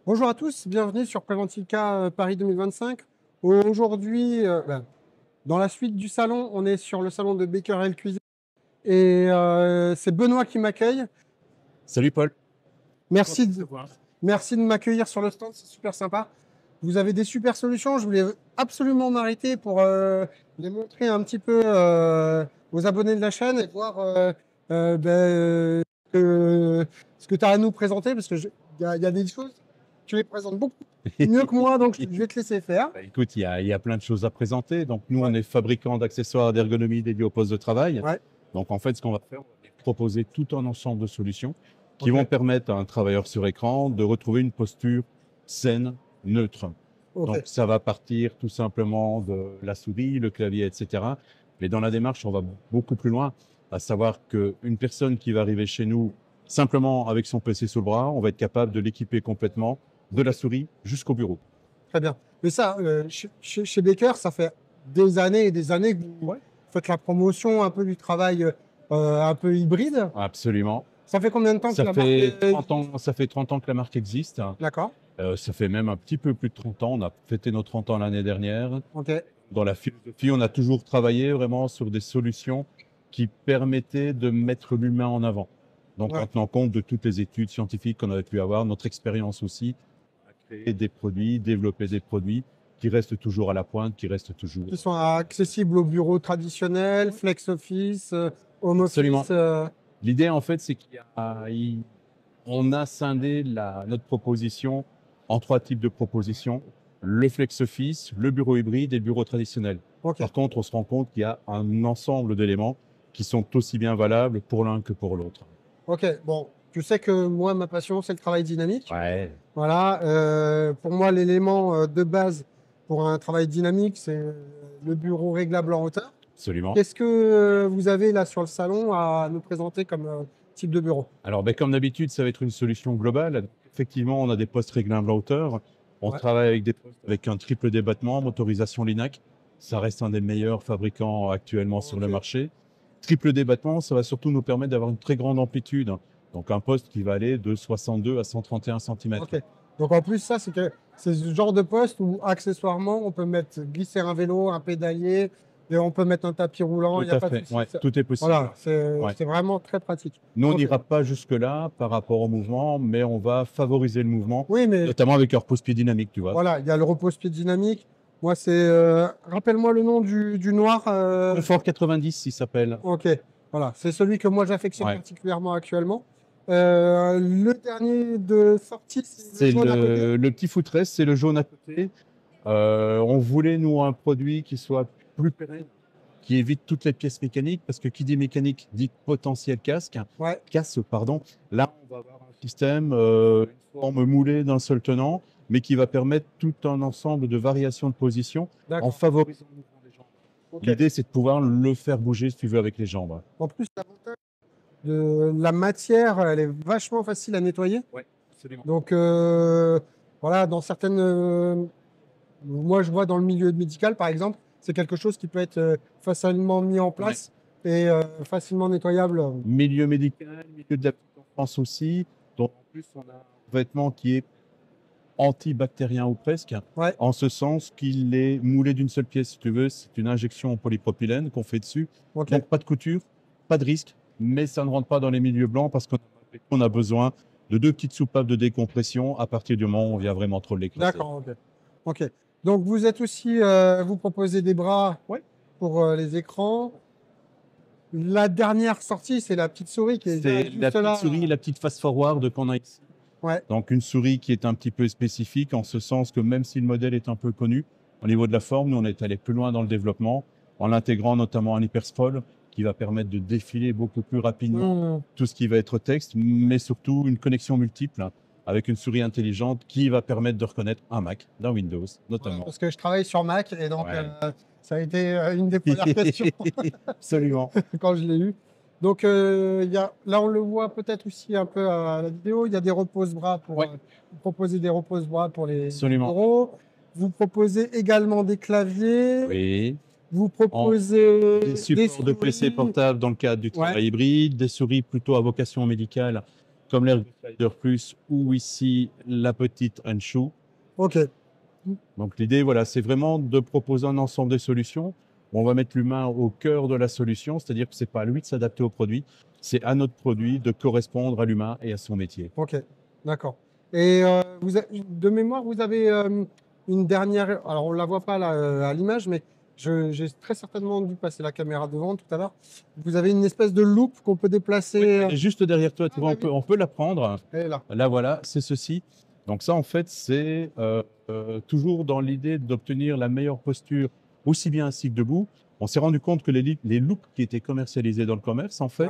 Bonjour à tous, bienvenue sur Préventica Paris 2025. Aujourd'hui, dans la suite du salon, on est sur le salon de Becquerel Cuisine et c'est Benoît qui m'accueille. Salut Paul. Merci de m'accueillir sur le stand, c'est super sympa. Vous avez des super solutions, je voulais absolument m'arrêter pour les montrer un petit peu aux abonnés de la chaîne et voir ce que tu as à nous présenter, parce qu'il y a des choses, tu les présentes beaucoup mieux que moi, donc je vais te laisser faire. Écoute, il y a plein de choses à présenter. Donc nous, on est fabricant d'accessoires d'ergonomie dédiés au poste de travail. Ouais. Donc en fait, ce qu'on va faire, on va proposer tout un ensemble de solutions qui vont permettre à un travailleur sur écran de retrouver une posture saine, neutre. Donc ça va partir tout simplement de la souris, le clavier, etc. Mais dans la démarche, on va beaucoup plus loin, à savoir qu'une personne qui va arriver chez nous simplement avec son PC sous le bras, on va être capable de l'équiper complètement, de la souris jusqu'au bureau. Très bien. Mais ça, chez Becker, ça fait des années et des années que vous faites la promotion un peu du travail un peu hybride. Absolument. Ça fait combien de temps que la marque... Ça fait 30 ans que la marque existe. D'accord. Ça fait même un petit peu plus de 30 ans. On a fêté nos 30 ans l'année dernière. Ok. Dans la philosophie, on a toujours travaillé vraiment sur des solutions qui permettaient de mettre l'humain en avant. Donc, en tenant compte de toutes les études scientifiques qu'on avait pu avoir, notre expérience aussi, à créer des produits, développer des produits qui restent toujours à la pointe, qui restent toujours... Qui sont accessibles aux bureaux traditionnels, flex office, home office. Absolument. L'idée, en fait, c'est qu'on a scindé notre proposition en 3 types de propositions. Le flex office, le bureau hybride et le bureau traditionnel. Par contre, on se rend compte qu'il y a un ensemble d'éléments qui sont aussi bien valables pour l'un que pour l'autre. Ok, bon, tu sais que moi, ma passion, c'est le travail dynamique. Ouais. Voilà, pour moi, l'élément de base pour un travail dynamique, c'est le bureau réglable en hauteur. Absolument. Qu'est-ce que vous avez là sur le salon à nous présenter comme type de bureau? Alors, comme d'habitude, ça va être une solution globale. Effectivement, on a des postes réglables en hauteur. On travaille avec des postes avec un triple débattement, motorisation Linac. Ça reste un des meilleurs fabricants actuellement sur le marché. Triple débattement, ça va surtout nous permettre d'avoir une très grande amplitude. Donc, un poste qui va aller de 62 à 131 cm. Ok. Donc, en plus, ça, c'est ce genre de poste où, accessoirement, on peut glisser un vélo, un pédalier, et on peut mettre un tapis roulant. Tout à fait. Ouais, tout est possible. Voilà, c'est vraiment très pratique. Nous, on n'ira pas jusque-là par rapport au mouvement, mais on va favoriser le mouvement, notamment avec un repose-pied dynamique, tu vois. Voilà, il y a le repose-pied dynamique. Moi, c'est... rappelle-moi le nom du noir. Confort 90, il s'appelle. Ok, voilà. C'est celui que moi, j'affectionne particulièrement actuellement. Le dernier de sortie, c'est le petit footrest, c'est le jaune à côté. On voulait, nous, un produit qui soit plus pérenne, qui évite toutes les pièces mécaniques, parce que qui dit mécanique dit potentiel casse, pardon. Là, on va avoir un système, une forme moulée d'un seul tenant, mais qui va permettre tout un ensemble de variations de position en favorisant le mouvement des jambes. L'idée, c'est de pouvoir le faire bouger, si tu veux, avec les jambes. En plus, l'avantage de la matière, elle est vachement facile à nettoyer. Oui, absolument. Donc, voilà, dans certaines... moi, je vois dans le milieu médical, par exemple, c'est quelque chose qui peut être facilement mis en place et facilement nettoyable. Milieu médical, milieu de la petite enfance aussi. Donc, en plus, on a un vêtement qui est antibactérien ou presque, en ce sens qu'il est moulé d'une seule pièce, si tu veux. C'est une injection en polypropylène qu'on fait dessus. Donc, pas de couture, pas de risque, mais ça ne rentre pas dans les milieux blancs parce qu'on a besoin de 2 petites soupapes de décompression à partir du moment où on vient vraiment trop l'éclater. D'accord, ok. Donc, vous êtes aussi, vous proposez des bras pour les écrans. La dernière sortie, c'est la petite souris qui est juste la petite souris, la petite fast-forward qu'on a ici. Donc, une souris qui est un petit peu spécifique en ce sens que même si le modèle est un peu connu, au niveau de la forme, nous, on est allé plus loin dans le développement en intégrant notamment un hyperscroll qui va permettre de défiler beaucoup plus rapidement tout ce qui va être texte, mais surtout une connexion multiple avec une souris intelligente qui va permettre de reconnaître un Mac, d'un Windows notamment. Parce que je travaille sur Mac et donc ça a été une des premières questions. Absolument. Quand je l'ai eu. Donc là, on le voit peut-être aussi un peu à la vidéo, il y a des repose-bras pour vous proposez des repose-bras pour les bureaux. Vous proposez également des claviers. Oui. Vous proposez des supports de PC portables dans le cadre du travail hybride, des souris plutôt à vocation médicale comme l'Ergoslider Plus ou ici la petite Henshu. Ok. Donc l'idée, voilà, c'est vraiment de proposer un ensemble de solutions. On va mettre l'humain au cœur de la solution, c'est-à-dire que c'est pas à lui de s'adapter au produit, c'est à notre produit de correspondre à l'humain et à son métier. Ok, d'accord. Et de mémoire, vous avez une dernière. Alors, on ne la voit pas là, à l'image, mais j'ai très certainement dû passer la caméra devant tout à l'heure. Vous avez une espèce de loupe qu'on peut déplacer. Oui, elle est juste derrière toi, tu vois, on peut la prendre. Elle est là. Là, voilà, c'est ceci. Donc ça, en fait, c'est toujours dans l'idée d'obtenir la meilleure posture, aussi bien assis que debout. On s'est rendu compte que les loupes qui étaient commercialisées dans le commerce, en fait,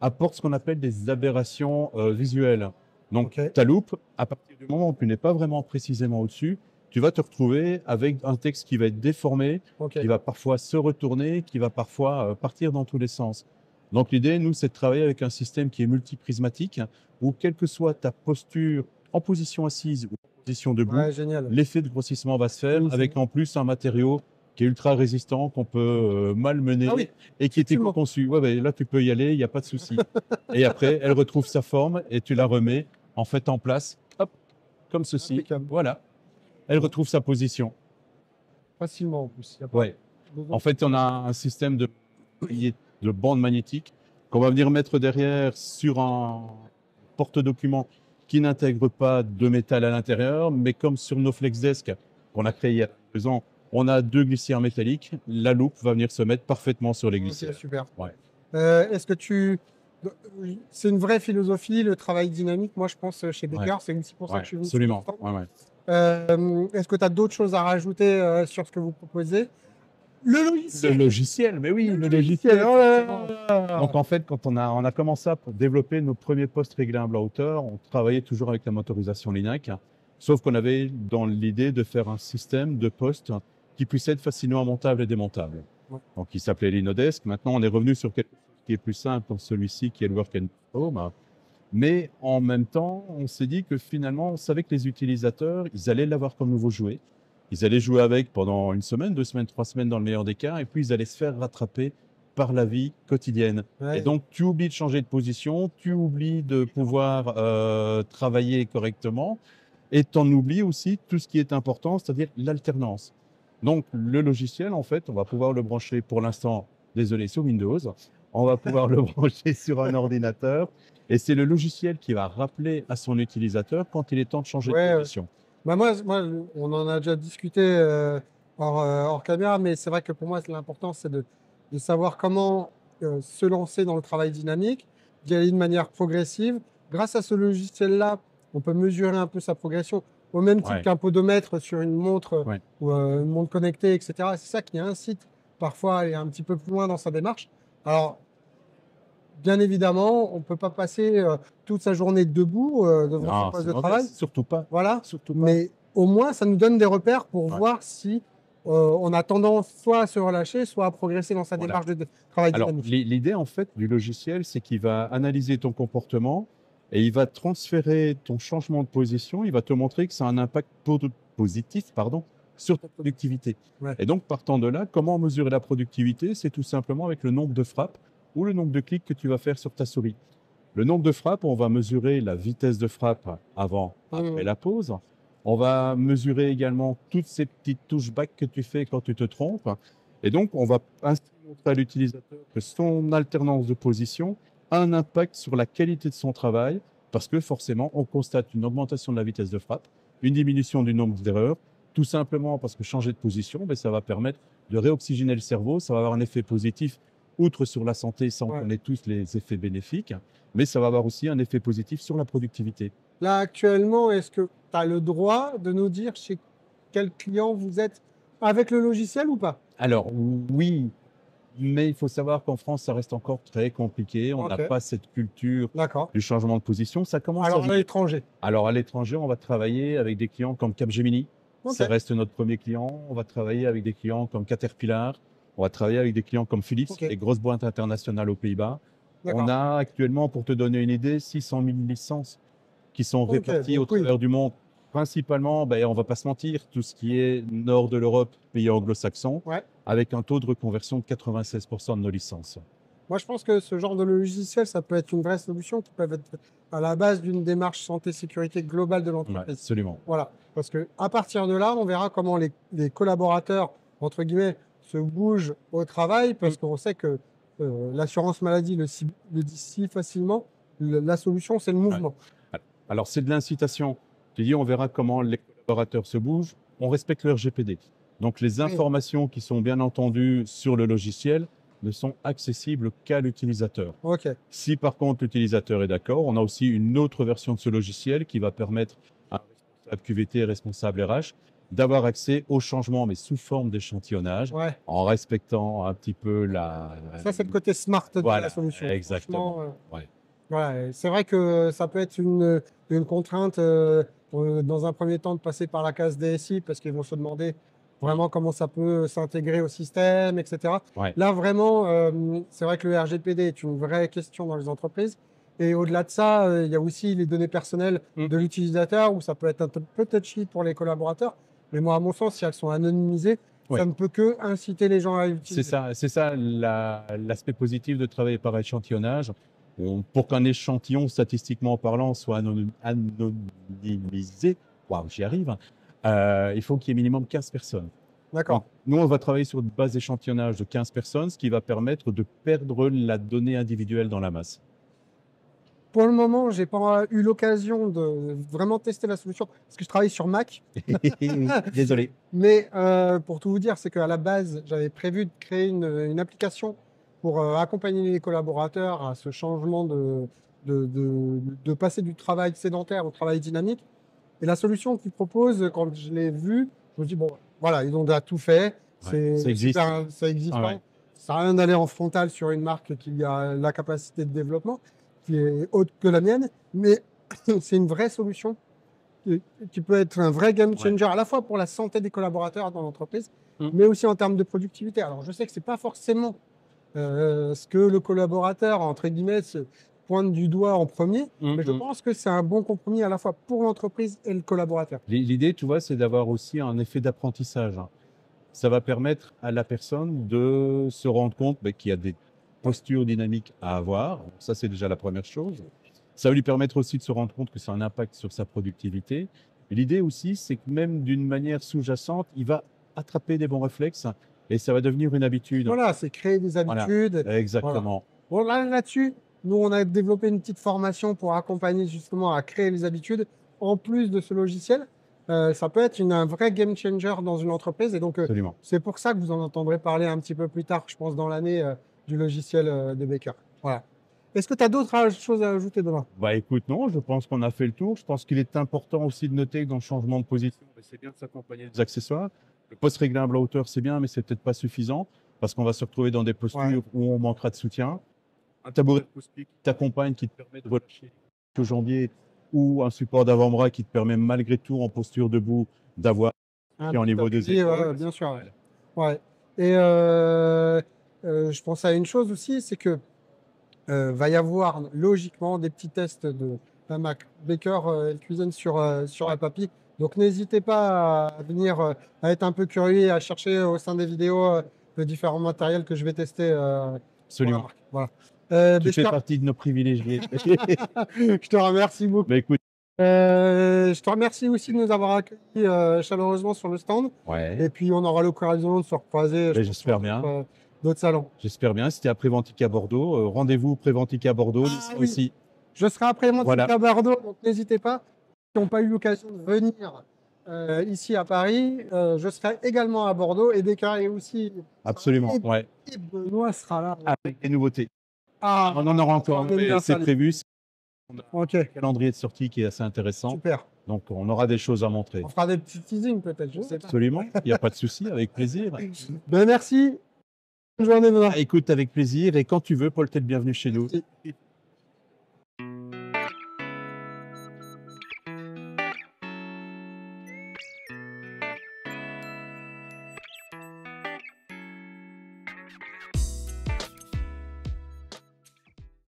apportent ce qu'on appelle des aberrations visuelles. Donc, ta loupe, à partir du moment où tu n'es pas vraiment précisément au-dessus, tu vas te retrouver avec un texte qui va être déformé, qui va parfois se retourner, qui va parfois partir dans tous les sens. Donc, l'idée, nous, c'est de travailler avec un système qui est multiprismatique, où quelle que soit ta posture en position assise ou en position debout, l'effet de grossissement va se faire avec en plus un matériau qui est ultra résistant, qu'on peut malmener et qui est éco-conçu. Là, tu peux y aller, il n'y a pas de souci. Et après, elle retrouve sa forme et tu la remets en fait en place, hop, comme ceci. Impeccable. Voilà. Elle retrouve sa position. Facilement en plus. En fait, on a un système de bande magnétique qu'on va venir mettre derrière sur un porte-document qui n'intègre pas de métal à l'intérieur, mais comme sur nos FlexDesk qu'on a créé il y a 2 ans, on a 2 glissières métalliques. La loupe va venir se mettre parfaitement sur les glissières. Super. Est-ce que c'est une vraie philosophie, le travail dynamique? Moi, je pense chez Becker, c'est aussi pour ça que je suis venu. Absolument. Est-ce que tu as d'autres choses à rajouter sur ce que vous proposez? Le logiciel, mais oui, le logiciel. Donc en fait, quand on a commencé à développer nos premiers postes réglables à hauteur, on travaillait toujours avec la motorisation Linac, sauf qu'on avait dans l'idée de faire un système de postes qui puisse être facilement montable et démontable. Donc il s'appelait Linodesk. Maintenant, on est revenu sur quelque chose qui est plus simple pour celui-ci, qui est le Work and Home. Mais en même temps, on s'est dit que finalement, on savait que les utilisateurs, ils allaient l'avoir comme nouveau jouet. Ils allaient jouer avec pendant 1 semaine, 2 semaines, 3 semaines dans le meilleur des cas, et puis ils allaient se faire rattraper par la vie quotidienne. Et donc, tu oublies de changer de position, tu oublies de pouvoir travailler correctement, et tu en oublies aussi tout ce qui est important, c'est-à-dire l'alternance. Donc, le logiciel, en fait, on va pouvoir le brancher pour l'instant, désolé, sur Windows, on va pouvoir le brancher sur un ordinateur, et c'est le logiciel qui va rappeler à son utilisateur quand il est temps de changer de position. Moi, on en a déjà discuté hors caméra, mais c'est vrai que pour moi, l'important, c'est de savoir comment se lancer dans le travail dynamique, d'y aller de manière progressive. Grâce à ce logiciel-là, on peut mesurer un peu sa progression, au même titre qu'un podomètre sur une montre ou une montre connectée, etc. C'est ça qui incite parfois à aller un petit peu plus loin dans sa démarche. Alors, bien évidemment, on ne peut pas passer toute sa journée debout devant son poste de travail. Surtout pas. Voilà. Mais au moins, ça nous donne des repères pour voir si on a tendance soit à se relâcher, soit à progresser dans sa démarche de travail dynamique. L'idée, en fait, du logiciel, c'est qu'il va analyser ton comportement et il va transférer ton changement de position. Il va te montrer que ça a un impact positif sur ta productivité. Et donc, partant de là, comment mesurer la productivité? C'est tout simplement avec le nombre de frappes ou le nombre de clics que tu vas faire sur ta souris. Le nombre de frappes, on va mesurer la vitesse de frappe avant, après la pause. On va mesurer également toutes ces petites touches back que tu fais quand tu te trompes. Et donc, on va ainsi montrer à l'utilisateur que son alternance de position a un impact sur la qualité de son travail, parce que forcément, on constate une augmentation de la vitesse de frappe, une diminution du nombre d'erreurs, tout simplement parce que changer de position, ça va permettre de réoxygéner le cerveau, ça va avoir un effet positif. Outre sur la santé, ça on connaît tous les effets bénéfiques, mais ça va avoir aussi un effet positif sur la productivité. Là, actuellement, est-ce que tu as le droit de nous dire chez quel client vous êtes avec le logiciel ou pas? Alors, oui, mais il faut savoir qu'en France, ça reste encore très compliqué. On n'a pas cette culture du changement de position. Ça commence à l'étranger. Alors, à l'étranger, on va travailler avec des clients comme Capgemini. Ça reste notre premier client. On va travailler avec des clients comme Caterpillar. On va travailler avec des clients comme Philips, les grosses boîtes internationales aux Pays-Bas. On a actuellement, pour te donner une idée, 600 000 licences qui sont réparties au travers du monde. Principalement, on ne va pas se mentir, tout ce qui est nord de l'Europe, pays anglo-saxons, avec un taux de reconversion de 96% de nos licences. Moi, je pense que ce genre de logiciel, ça peut être une vraie solution qui peut être à la base d'une démarche santé-sécurité globale de l'entreprise. Ouais, absolument. Voilà. Parce qu'à partir de là, on verra comment les collaborateurs, entre guillemets, se bougent au travail, parce qu'on sait que l'assurance maladie le dit si facilement. La solution, c'est le mouvement. Ouais. Alors, c'est de l'incitation. Tu dis, on verra comment les collaborateurs se bougent. On respecte le RGPD. Donc, les informations qui sont bien entendues sur le logiciel ne sont accessibles qu'à l'utilisateur. Okay. Si par contre l'utilisateur est d'accord, on a aussi une autre version de ce logiciel qui va permettre à un responsable QVT, responsable RH, d'avoir accès aux changements, mais sous forme d'échantillonnage, en respectant un petit peu la... Ça, c'est le côté smart de la solution. Exactement. Voilà, c'est vrai que ça peut être une contrainte dans un premier temps de passer par la case DSI, parce qu'ils vont se demander vraiment comment ça peut s'intégrer au système, etc. Là, vraiment, c'est vrai que le RGPD est une vraie question dans les entreprises. Et au-delà de ça, il y a aussi les données personnelles de l'utilisateur, où ça peut être un peu touchy pour les collaborateurs. Mais moi, à mon sens, si elles sont anonymisées, ça ne peut que inciter les gens à utiliser. C'est ça l'aspect positif de travailler par échantillonnage. Pour qu'un échantillon, statistiquement parlant, soit anonymisé, waouh, j'y arrive, il faut qu'il y ait minimum 15 personnes. D'accord. Nous, on va travailler sur une base d'échantillonnage de 15 personnes, ce qui va permettre de perdre la donnée individuelle dans la masse. Pour le moment, je n'ai pas eu l'occasion de vraiment tester la solution, parce que je travaille sur Mac. Désolé. Mais pour tout vous dire, c'est qu'à la base, j'avais prévu de créer une application pour accompagner les collaborateurs à ce changement de passer du travail sédentaire au travail dynamique. Et la solution qu'ils proposent, quand je l'ai vue, je me dis, bon, voilà, ils ont déjà tout fait. Ça existe. Ça existe. Ça n'a rien d'aller en frontal sur une marque qui a la capacité de développement, qui est haute que la mienne. Mais c'est une vraie solution qui peut être un vrai game changer, à la fois pour la santé des collaborateurs dans l'entreprise, mais aussi en termes de productivité. Alors, je sais que ce n'est pas forcément ce que le collaborateur, entre guillemets, se pointe du doigt en premier, mais je pense que c'est un bon compromis à la fois pour l'entreprise et le collaborateur. L'idée, tu vois, c'est d'avoir aussi un effet d'apprentissage. Ça va permettre à la personne de se rendre compte qu'il y a des postures dynamiques à avoir. Ça, c'est déjà la première chose. Ça va lui permettre aussi de se rendre compte que ça a un impact sur sa productivité. L'idée aussi, c'est que même d'une manière sous-jacente, il va attraper des bons réflexes et ça va devenir une habitude. Voilà, c'est créer des habitudes. Voilà, exactement. Voilà. Bon, là-dessus, nous, on a développé une petite formation pour accompagner justement à créer les habitudes. En plus de ce logiciel, ça peut être un vrai game changer dans une entreprise. Et donc, c'est pour ça que vous en entendrez parler un petit peu plus tard, je pense, dans l'année du logiciel de Baker. Voilà. Est-ce que tu as d'autres choses à ajouter, Benoît ? Écoute, non, je pense qu'on a fait le tour. Je pense qu'il est important aussi de noter que dans le changement de position, c'est bien de s'accompagner des accessoires. Le poste réglable à hauteur, c'est bien, mais c'est peut-être pas suffisant parce qu'on va se retrouver dans des postures où on manquera de soutien. Un tabouret de pouce-pied qui t'accompagne, qui te permet de relâcher le jambier, ou un support d'avant-bras qui te permet malgré tout en posture debout d'avoir un niveau des épaules. Bien sûr. Ouais. Et je pense à une chose aussi, c'est que va y avoir logiquement des petits tests de la Mac. Baker cuisine sur la papille. Donc n'hésitez pas à venir, à être un peu curieux, à chercher au sein des vidéos le différents matériels que je vais tester. Absolument. Voilà. Tu fais partie de nos privilégiés. Je te remercie beaucoup. Écoute. Je te remercie aussi de nous avoir accueillis chaleureusement sur le stand. Et puis on aura l'occasion de se recroiser. J'espère bien. D'autres salons. J'espère bien. C'était à Préventique à Bordeaux. Rendez-vous Préventique à Bordeaux aussi. Je serai à Préventique à Bordeaux, donc n'hitez pas. Qui n'ont pas eu l'occasion de venir ici à Paris, je serai également à Bordeaux et Baker est aussi. Absolument. Et Benoît sera là. Avec des nouveautés. On en aura encore, mais c'est prévu. On a un calendrier de sortie qui est assez intéressant. Super. Donc, on aura des choses à montrer. On fera des petits teasings peut-être, je sais pas. Absolument, il n'y a pas de souci, avec plaisir. Merci. Bonne journée, Benoît. Écoute, avec plaisir. Et quand tu veux, Paul, t'es le bienvenu chez nous. Merci.